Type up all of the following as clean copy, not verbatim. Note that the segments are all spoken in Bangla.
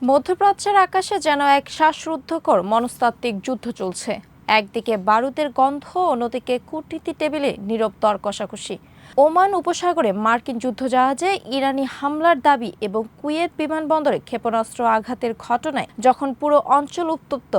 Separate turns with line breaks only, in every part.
মধ্যপ্রাচ্যের আকাশে যেন এক শ্বাসরুদ্ধকর মনস্তাত্ত্বিক যুদ্ধ চলছে। একদিকে বারুদের গন্ধ, অন্যদিকে কূটনীতি টেবিলে নীরব দর কষাকষি। ওমান উপসাগরে মার্কিন যুদ্ধজাহাজে ইরানি হামলার দাবি এবং কুয়েত বিমানবন্দরে ক্ষেপণাস্ত্র আঘাতের ঘটনায় যখন পুরো অঞ্চল উত্তপ্ত,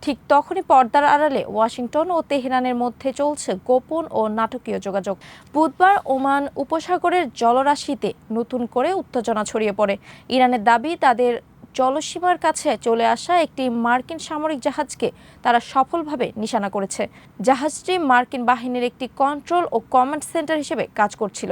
ঠিক তখনই পর্দার আড়ালে ওয়াশিংটন ও তেহরানের মধ্যে চলছে গোপন ও নাটকীয় যোগাযোগ। বুধবার ওমান উপসাগরের জলরাশিতে নতুন করে উত্তেজনা ছড়িয়ে পড়ে। ইরানের দাবি, তাদের জলসীমার কাছে চলে আসা একটি মার্কিন সামরিক জাহাজকে তারা সফলভাবে নিশানা করেছে। জাহাজটি মার্কিন বাহিনীর একটি কন্ট্রোল ও কমান্ড সেন্টার হিসেবে কাজ করছিল।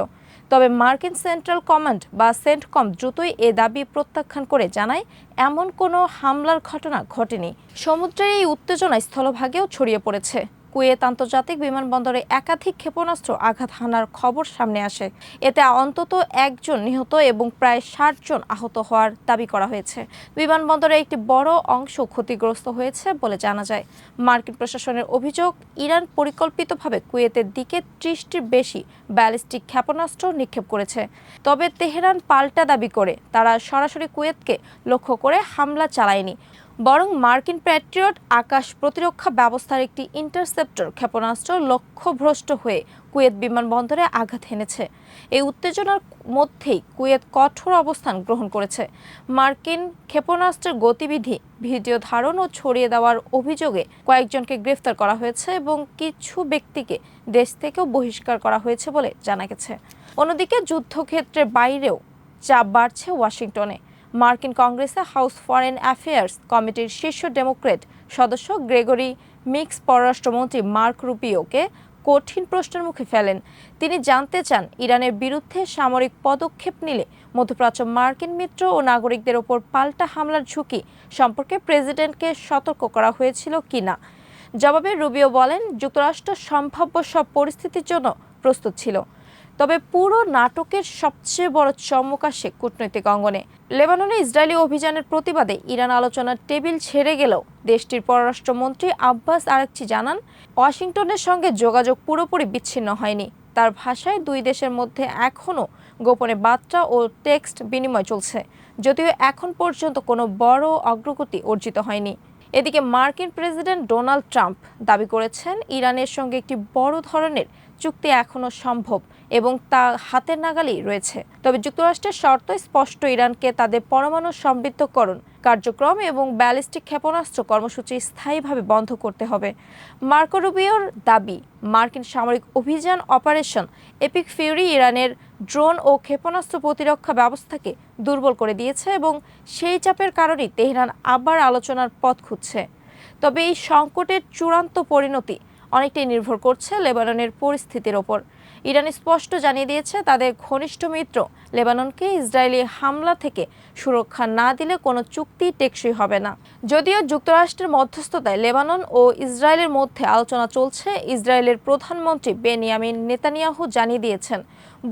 তবে মার্কিন সেন্ট্রাল কমান্ড বা সেন্টকম দ্রুতই এ দাবি প্রত্যাখ্যান করে জানায়, এমন কোনো হামলার ঘটনা ঘটেনি। সমুদ্রের এই উত্তেজনা স্থলভাগেও ছড়িয়ে পড়েছে। কুয়েত আন্তর্জাতিক বিমানবন্দরে একাধিক ক্ষেপণাস্ত্র আঘাত হানার খবর সামনে আসে। এতে অন্তত একজন নিহত এবং প্রায় ৬০ জন আহত হওয়ার দাবি করা হয়েছে। বিমানবন্দরে একটি বড় অংশ ক্ষতিগ্রস্ত হয়েছে বলে জানা যায়। মার্কিন প্রশাসনের অভিযোগ, ইরান পরিকল্পিতভাবে কুয়েতের দিকে ৩০টির বেশি ব্যালিস্টিক ক্ষেপণাস্ত্র নিক্ষেপ করেছে। তবে তেহরান পাল্টা দাবি করে তারা সরাসরি কুয়েতকে লক্ষ্য করে হামলা চালায়নি, বরং মার্কিন প্যাট্রিয়ট আকাশ প্রতিরক্ষা ব্যবস্থার একটি ইন্টারসেপ্টর ক্ষেপণাস্ত্র লক্ষ্যভ্রষ্ট হয়ে কুয়েত বিমানবন্দরে আঘাত হেনেছে। এই উত্তেজনার মধ্যেই কুয়েত কঠোর অবস্থান গ্রহণ করেছে। মার্কিন ক্ষেপণাস্ত্রের গতিবিধি ভিডিও ধারণ ও ছড়িয়ে দেওয়ার অভিযোগে কয়েকজনকে গ্রেফতার করা হয়েছে এবং কিছু ব্যক্তিকে দেশ থেকেও বহিষ্কার করা হয়েছে বলে জানা গেছে। অন্যদিকে যুদ্ধক্ষেত্রের বাইরেও চাপ বাড়ছে ওয়াশিংটনে। মার্কিন কংগ্রেসে হাউস ফরেন অ্যাফেয়ার্স কমিটির শীর্ষ ডেমোক্র্যাট সদস্য গ্রেগরি মিক্স পররাষ্ট্রমন্ত্রী মার্ক রুবিওকে কঠিন প্রশ্নের মুখে ফেলেন। তিনি জানতে চান, ইরানের বিরুদ্ধে সামরিক পদক্ষেপ নিলে মধ্যপ্রাচ্য মার্কিন মিত্র ও নাগরিকদের ওপর পাল্টা হামলার ঝুঁকি সম্পর্কে প্রেসিডেন্টকে সতর্ক করা হয়েছিল কিনা। জবাবে রুবিও বলেন, যুক্তরাষ্ট্র সম্ভাব্য সব পরিস্থিতির জন্য প্রস্তুত ছিল। তবে পুরো নাটকের সবচেয়ে বড় চমক আসে কূটনৈতিক অঙ্গনে। লেবাননে ইসরায়েলি অভিযানের প্রতিবাদে ইরান আলোচনার টেবিল ছেড়ে গেলেও দেশটির পররাষ্ট্রমন্ত্রী আব্বাস আরাকচি জানান, ওয়াশিংটনের সঙ্গে যোগাযোগ পুরোপুরি বিচ্ছিন্ন হয়নি। তার ভাষায়, দুই দেশের মধ্যে এখনও গোপনে বার্তা ও টেক্সট বিনিময় চলছে, যদিও এখন পর্যন্ত কোনো বড় অগ্রগতি অর্জিত হয়নি। এদিকে মার্কিন প্রেসিডেন্ট ডোনাল্ড ট্রাম্প দাবি করেছেন, ইরানের সঙ্গে একটি বড় ধরনের চুক্তি এখনও সম্ভব এবং তা হাতের নাগালেই রয়েছে। তবে যুক্তরাষ্ট্রের শর্ত স্পষ্ট, ইরানকে তাদের পরমাণু সমৃদ্ধকরণ কার্যক্রম এবং ব্যালিস্টিক ক্ষেপণাস্ত্র কর্মসূচি স্থায়ীভাবে বন্ধ করতে হবে। মার্কো রুবিওর দাবি, মার্কিন সামরিক অভিযান অপারেশন এপিক ফিউরি ইরানের ড্রোন ও ক্ষেপণাস্ত্র প্রতিরক্ষা ব্যবস্থাকে দুর্বল করে দিয়েছে এবং সেই চাপের কারণেই তেহরান আবার আলোচনার পথ খুঁজছে। তবে এই সংকটের চূড়ান্ত পরিণতি অনেকটাই নির্ভর করছে লেবাননের পরিস্থিতির ওপর। ইরান স্পষ্ট জানিয়ে দিয়েছে, তাদের ঘনিষ্ঠ মিত্র লেবাননকে ইসরায়েলি হামলা থেকে সুরক্ষা না দিলে কোনো চুক্তি টেকসই হবে না। যদিও যুক্তরাষ্ট্রের মধ্যস্থতায় লেবানন ও ইসরায়েলের মধ্যে আলোচনা চলছে, ইসরায়েলের প্রধানমন্ত্রী বেনিয়ামিন নেতানিয়াহু জানিয়ে দিয়েছেন,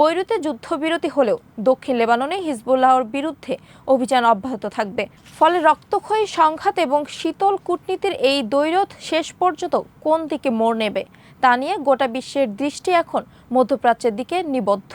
বৈরুতে যুদ্ধবিরতি হলেও দক্ষিণ লেবাননে হিজবুল্লাহর বিরুদ্ধে অভিযান অব্যাহত থাকবে। ফলে রক্তক্ষয়ী সংঘাত এবং শীতল কূটনীতির এই দ্বৈরথ শেষ পর্যন্ত কোন দিকে মোড় নেবে তা নিয়ে গোটা বিশ্বের দৃষ্টি এখন মধ্যপ্রাচ্যের দিকে নিবদ্ধ।